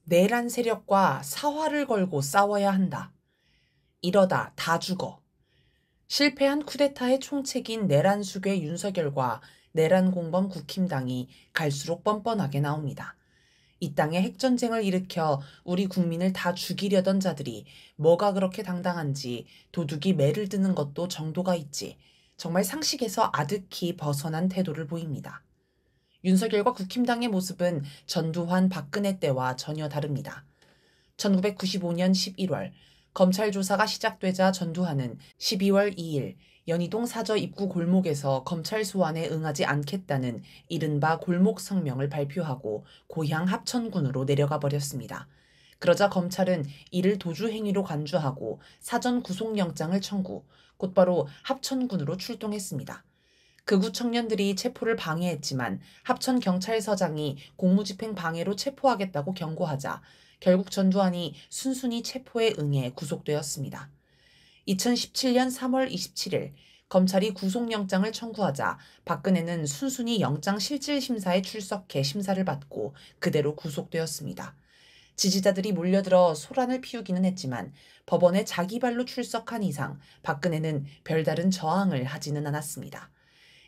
내란 세력과 사활을 걸고 싸워야 한다. 이러다 다 죽어. 실패한 쿠데타의 총책인 내란 수괴 윤석열과 내란 공범 국힘당이 갈수록 뻔뻔하게 나옵니다. 이 땅에 핵전쟁을 일으켜 우리 국민을 다 죽이려던 자들이 뭐가 그렇게 당당한지 도둑이 매를 드는 것도 정도가 있지. 정말 상식에서 아득히 벗어난 태도를 보입니다. 윤석열과 국힘당의 모습은 전두환 박근혜 때와 전혀 다릅니다. 1995년 11월 검찰 조사가 시작되자 전두환은 12월 2일 연희동 사저 입구 골목에서 검찰 소환에 응하지 않겠다는 이른바 골목 성명을 발표하고 고향 합천군으로 내려가 버렸습니다. 그러자 검찰은 이를 도주 행위로 간주하고 사전 구속영장을 청구, 곧바로 합천군으로 출동했습니다. 극우 청년들이 체포를 방해했지만 합천경찰서장이 공무집행 방해로 체포하겠다고 경고하자 결국 전두환이 순순히 체포에 응해 구속되었습니다. 2017년 3월 27일 검찰이 구속영장을 청구하자 박근혜는 순순히 영장실질심사에 출석해 심사를 받고 그대로 구속되었습니다. 지지자들이 몰려들어 소란을 피우기는 했지만 법원에 자기 발로 출석한 이상 박근혜는 별다른 저항을 하지는 않았습니다.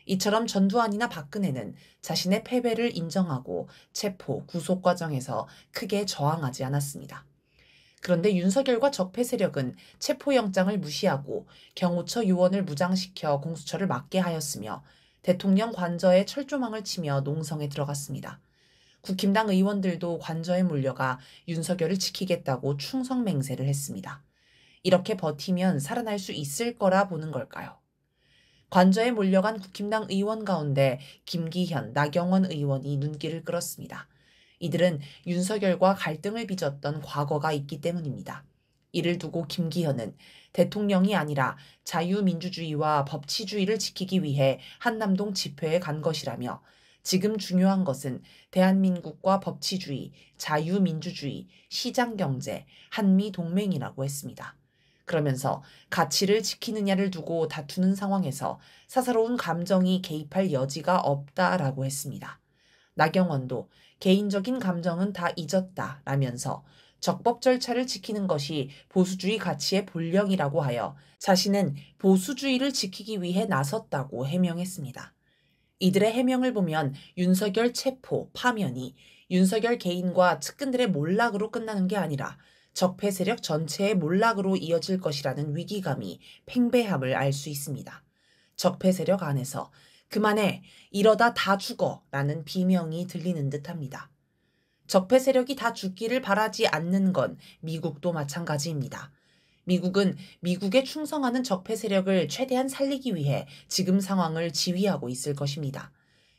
이처럼 전두환이나 박근혜는 자신의 패배를 인정하고 체포, 구속 과정에서 크게 저항하지 않았습니다. 그런데 윤석열과 적폐 세력은 체포영장을 무시하고 경호처 요원을 무장시켜 공수처를 맡게 하였으며 대통령 관저에 철조망을 치며 농성에 들어갔습니다. 국힘당 의원들도 관저에 몰려가 윤석열을 지키겠다고 충성맹세를 했습니다. 이렇게 버티면 살아날 수 있을 거라 보는 걸까요? 관저에 몰려간 국힘당 의원 가운데 김기현, 나경원 의원이 눈길을 끌었습니다. 이들은 윤석열과 갈등을 빚었던 과거가 있기 때문입니다. 이를 두고 김기현은 대통령이 아니라 자유민주주의와 법치주의를 지키기 위해 한남동 집회에 간 것이라며 지금 중요한 것은 대한민국과 법치주의, 자유민주주의, 시장경제, 한미동맹이라고 했습니다. 그러면서 가치를 지키느냐를 두고 다투는 상황에서 사사로운 감정이 개입할 여지가 없다라고 했습니다. 나경원도 개인적인 감정은 다 잊었다라면서 적법 절차를 지키는 것이 보수주의 가치의 본령이라고 하여 자신은 보수주의를 지키기 위해 나섰다고 해명했습니다. 이들의 해명을 보면 윤석열 체포, 파면이 윤석열 개인과 측근들의 몰락으로 끝나는 게 아니라 적폐 세력 전체의 몰락으로 이어질 것이라는 위기감이 팽배함을 알 수 있습니다. 적폐 세력 안에서 그만해, 이러다 다 죽어 라는 비명이 들리는 듯합니다. 적폐 세력이 다 죽기를 바라지 않는 건 미국도 마찬가지입니다. 미국은 미국에 충성하는 적폐 세력을 최대한 살리기 위해 지금 상황을 지휘하고 있을 것입니다.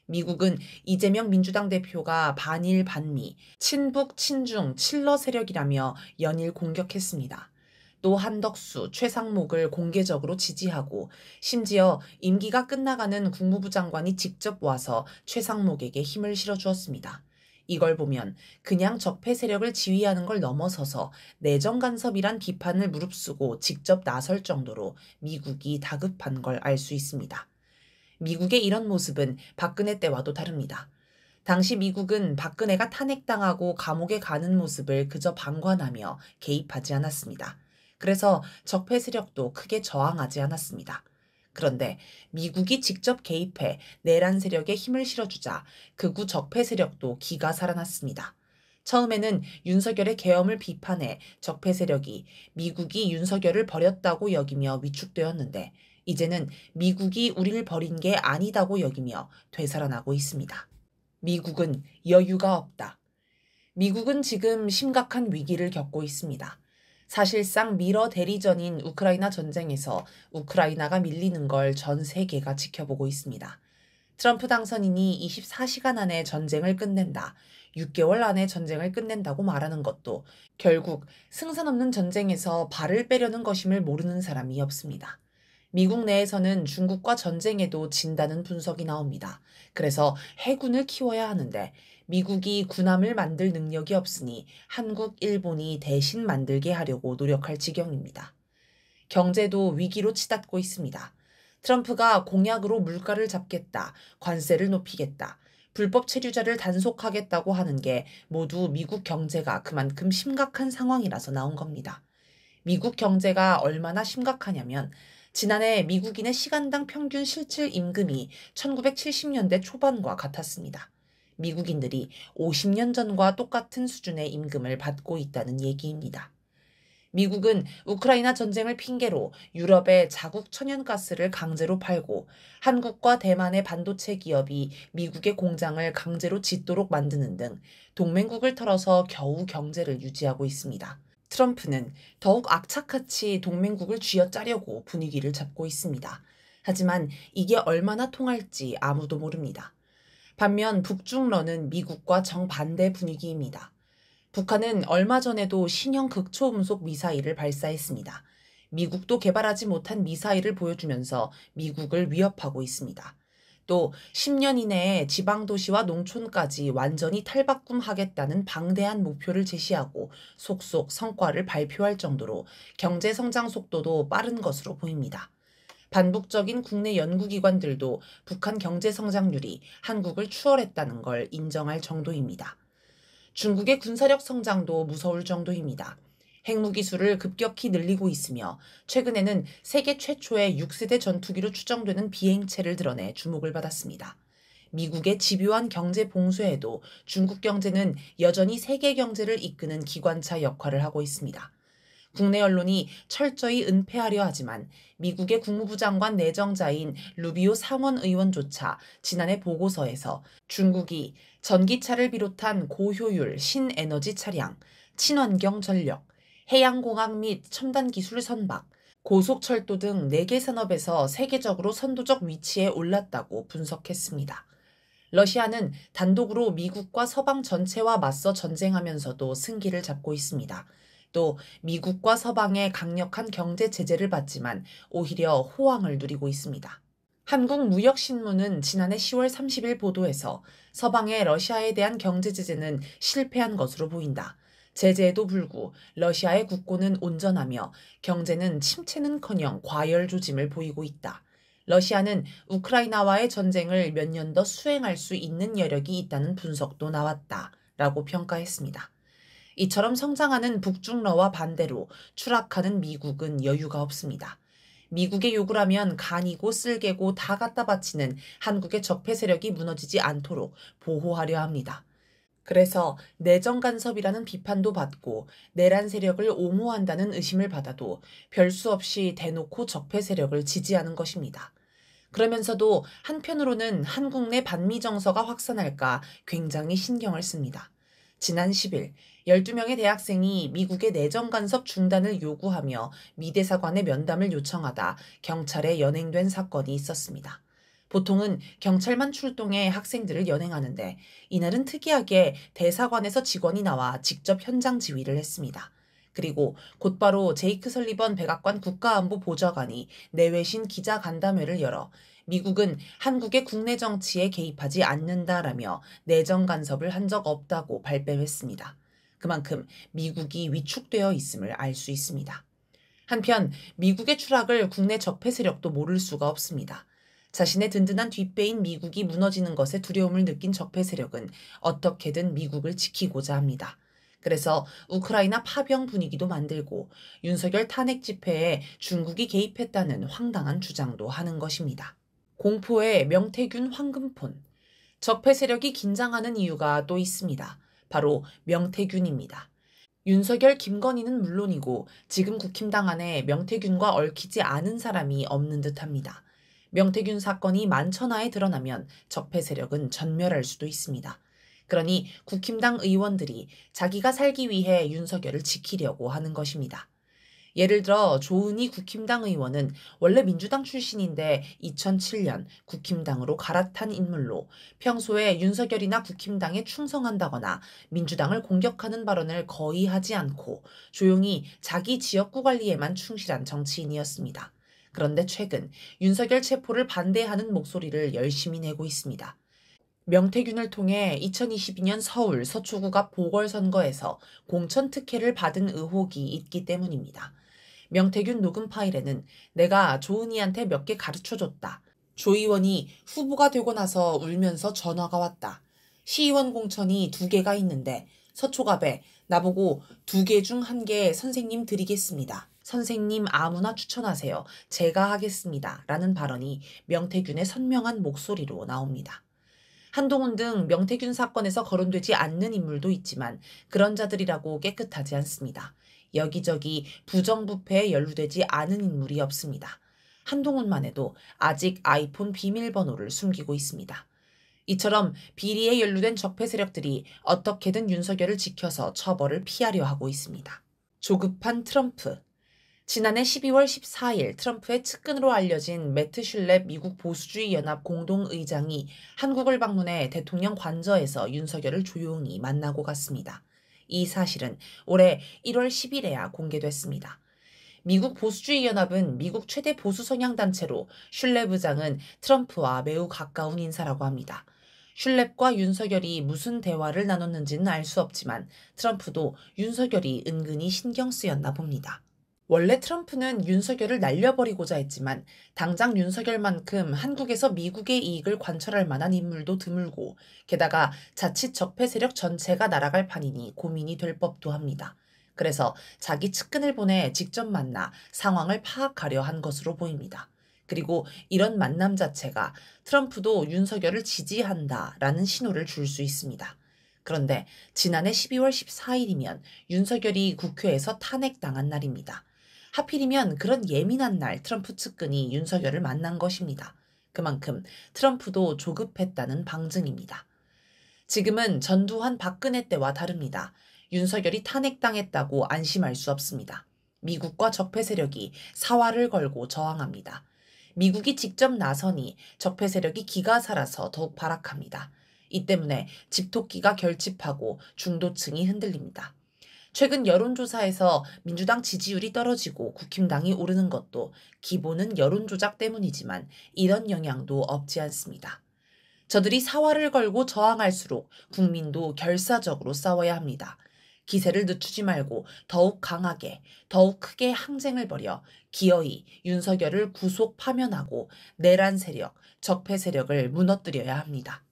미국은 이재명 민주당 대표가 반일 반미, 친북 친중 칠러 세력이라며 연일 공격했습니다. 또 한덕수, 최상목을 공개적으로 지지하고 심지어 임기가 끝나가는 국무부 장관이 직접 와서 최상목에게 힘을 실어주었습니다. 이걸 보면 그냥 적폐 세력을 지휘하는 걸 넘어서서 내정 간섭이란 비판을 무릅쓰고 직접 나설 정도로 미국이 다급한 걸 알 수 있습니다. 미국의 이런 모습은 박근혜 때와도 다릅니다. 당시 미국은 박근혜가 탄핵당하고 감옥에 가는 모습을 그저 방관하며 개입하지 않았습니다. 그래서 적폐 세력도 크게 저항하지 않았습니다. 그런데 미국이 직접 개입해 내란 세력에 힘을 실어주자 극우 적폐 세력도 기가 살아났습니다. 처음에는 윤석열의 계엄을 비판해 적폐 세력이 미국이 윤석열을 버렸다고 여기며 위축되었는데 이제는 미국이 우리를 버린 게 아니다고 여기며 되살아나고 있습니다. 미국은 여유가 없다. 미국은 지금 심각한 위기를 겪고 있습니다. 사실상 미러 대리전인 우크라이나 전쟁에서 우크라이나가 밀리는 걸 전 세계가 지켜보고 있습니다. 트럼프 당선인이 24시간 안에 전쟁을 끝낸다, 6개월 안에 전쟁을 끝낸다고 말하는 것도 결국 승산 없는 전쟁에서 발을 빼려는 것임을 모르는 사람이 없습니다. 미국 내에서는 중국과 전쟁에도 진다는 분석이 나옵니다. 그래서 해군을 키워야 하는데 미국이 군함을 만들 능력이 없으니 한국, 일본이 대신 만들게 하려고 노력할 지경입니다. 경제도 위기로 치닫고 있습니다. 트럼프가 공약으로 물가를 잡겠다, 관세를 높이겠다, 불법 체류자를 단속하겠다고 하는 게 모두 미국 경제가 그만큼 심각한 상황이라서 나온 겁니다. 미국 경제가 얼마나 심각하냐면 지난해 미국인의 시간당 평균 실질 임금이 1970년대 초반과 같았습니다. 미국인들이 50년 전과 똑같은 수준의 임금을 받고 있다는 얘기입니다. 미국은 우크라이나 전쟁을 핑계로 유럽에 자국 천연가스를 강제로 팔고 한국과 대만의 반도체 기업이 미국의 공장을 강제로 짓도록 만드는 등 동맹국을 털어서 겨우 경제를 유지하고 있습니다. 트럼프는 더욱 악착같이 동맹국을 쥐어짜려고 분위기를 잡고 있습니다. 하지만 이게 얼마나 통할지 아무도 모릅니다. 반면 북중러는 미국과 정반대 분위기입니다. 북한은 얼마 전에도 신형 극초음속 미사일을 발사했습니다. 미국도 개발하지 못한 미사일을 보여주면서 미국을 위협하고 있습니다. 또 10년 이내에 지방도시와 농촌까지 완전히 탈바꿈하겠다는 방대한 목표를 제시하고 속속 성과를 발표할 정도로 경제 성장 속도도 빠른 것으로 보입니다. 반복적인 국내 연구기관들도 북한 경제 성장률이 한국을 추월했다는 걸 인정할 정도입니다. 중국의 군사력 성장도 무서울 정도입니다. 핵무기수를 급격히 늘리고 있으며 최근에는 세계 최초의 6세대 전투기로 추정되는 비행체를 드러내 주목을 받았습니다. 미국의 집요한 경제 봉쇄에도 중국 경제는 여전히 세계 경제를 이끄는 기관차 역할을 하고 있습니다. 국내 언론이 철저히 은폐하려 하지만 미국의 국무부 장관 내정자인 루비오 상원 의원조차 지난해 보고서에서 중국이 전기차를 비롯한 고효율 신에너지 차량, 친환경 전력, 해양공학 및 첨단 기술 선박, 고속철도 등 4개 산업에서 세계적으로 선도적 위치에 올랐다고 분석했습니다. 러시아는 단독으로 미국과 서방 전체와 맞서 전쟁하면서도 승기를 잡고 있습니다. 또 미국과 서방의 강력한 경제 제재를 받지만 오히려 호황을 누리고 있습니다. 한국무역신문은 지난해 10월 30일 보도에서 서방의 러시아에 대한 경제 제재는 실패한 것으로 보인다. 제재에도 불구 러시아의 국고는 온전하며 경제는 침체는커녕 과열조짐을 보이고 있다. 러시아는 우크라이나와의 전쟁을 몇 년 더 수행할 수 있는 여력이 있다는 분석도 나왔다. 라고 평가했습니다. 이처럼 성장하는 북중러와 반대로 추락하는 미국은 여유가 없습니다. 미국의 요구를 하면 간이고 쓸개고 다 갖다 바치는 한국의 적폐 세력이 무너지지 않도록 보호하려 합니다. 그래서 내정 간섭이라는 비판도 받고 내란 세력을 옹호한다는 의심을 받아도 별 수 없이 대놓고 적폐 세력을 지지하는 것입니다. 그러면서도 한편으로는 한국 내 반미 정서가 확산할까 굉장히 신경을 씁니다. 지난 10일 12명의 대학생이 미국의 내정 간섭 중단을 요구하며 미 대사관에 면담을 요청하다 경찰에 연행된 사건이 있었습니다. 보통은 경찰만 출동해 학생들을 연행하는데 이날은 특이하게 대사관에서 직원이 나와 직접 현장 지휘를 했습니다. 그리고 곧바로 제이크 설리번 백악관 국가안보보좌관이 내외신 기자간담회를 열어 미국은 한국의 국내 정치에 개입하지 않는다라며 내정 간섭을 한 적 없다고 발뺌했습니다. 그만큼 미국이 위축되어 있음을 알 수 있습니다. 한편 미국의 추락을 국내 적폐 세력도 모를 수가 없습니다. 자신의 든든한 뒷배인 미국이 무너지는 것에 두려움을 느낀 적폐 세력은 어떻게든 미국을 지키고자 합니다. 그래서 우크라이나 파병 분위기도 만들고 윤석열 탄핵 집회에 중국이 개입했다는 황당한 주장도 하는 것입니다. 공포의 명태균 황금폰. 적폐 세력이 긴장하는 이유가 또 있습니다. 바로 명태균입니다. 윤석열, 김건희는 물론이고 지금 국힘당 안에 명태균과 얽히지 않은 사람이 없는 듯합니다. 명태균 사건이 만천하에 드러나면 적폐 세력은 전멸할 수도 있습니다. 그러니 국힘당 의원들이 자기가 살기 위해 윤석열을 지키려고 하는 것입니다. 예를 들어 조은희 국힘당 의원은 원래 민주당 출신인데 2007년 국힘당으로 갈아탄 인물로 평소에 윤석열이나 국힘당에 충성한다거나 민주당을 공격하는 발언을 거의 하지 않고 조용히 자기 지역구 관리에만 충실한 정치인이었습니다. 그런데 최근 윤석열 체포를 반대하는 목소리를 열심히 내고 있습니다. 명태균을 통해 2022년 서울 서초구 앞 보궐선거에서 공천 특혜를 받은 의혹이 있기 때문입니다. 명태균 녹음 파일에는 내가 조은희한테 몇 개 가르쳐줬다. 조 의원이 후보가 되고 나서 울면서 전화가 왔다. 시의원 공천이 2개가 있는데 서초갑에 나보고 2개 중 1개 선생님 드리겠습니다. 선생님 아무나 추천하세요. 제가 하겠습니다. 라는 발언이 명태균의 선명한 목소리로 나옵니다. 한동훈 등 명태균 사건에서 거론되지 않는 인물도 있지만 그런 자들이라고 깨끗하지 않습니다. 여기저기 부정부패에 연루되지 않은 인물이 없습니다. 한동훈만 해도 아직 아이폰 비밀번호를 숨기고 있습니다. 이처럼 비리에 연루된 적폐 세력들이 어떻게든 윤석열을 지켜서 처벌을 피하려 하고 있습니다. 조급한 트럼프. 지난해 12월 14일 트럼프의 측근으로 알려진 매트 슐렙 미국 보수주의 연합 공동의장이 한국을 방문해 대통령 관저에서 윤석열을 조용히 만나고 갔습니다. 이 사실은 올해 1월 10일에야 공개됐습니다. 미국 보수주의 연합은 미국 최대 보수 성향 단체로 슐렙 의장은 트럼프와 매우 가까운 인사라고 합니다. 슐렙과 윤석열이 무슨 대화를 나눴는지는 알 수 없지만 트럼프도 윤석열이 은근히 신경 쓰였나 봅니다. 원래 트럼프는 윤석열을 날려버리고자 했지만 당장 윤석열만큼 한국에서 미국의 이익을 관철할 만한 인물도 드물고 게다가 자칫 적폐 세력 전체가 날아갈 판이니 고민이 될 법도 합니다. 그래서 자기 측근을 보내 직접 만나 상황을 파악하려 한 것으로 보입니다. 그리고 이런 만남 자체가 트럼프도 윤석열을 지지한다라는 신호를 줄 수 있습니다. 그런데 지난해 12월 14일이면 윤석열이 국회에서 탄핵당한 날입니다. 하필이면 그런 예민한 날 트럼프 측근이 윤석열을 만난 것입니다. 그만큼 트럼프도 조급했다는 방증입니다. 지금은 전두환 박근혜 때와 다릅니다. 윤석열이 탄핵당했다고 안심할 수 없습니다. 미국과 적폐 세력이 사활을 걸고 저항합니다. 미국이 직접 나서니 적폐 세력이 기가 살아서 더욱 발악합니다. 이 때문에 집토끼가 결집하고 중도층이 흔들립니다. 최근 여론조사에서 민주당 지지율이 떨어지고 국힘당이 오르는 것도 기본은 여론조작 때문이지만 이런 영향도 없지 않습니다. 저들이 사활을 걸고 저항할수록 국민도 결사적으로 싸워야 합니다. 기세를 늦추지 말고 더욱 강하게, 더욱 크게 항쟁을 벌여 기어이 윤석열을 구속 파면하고 내란 세력, 적폐 세력을 무너뜨려야 합니다.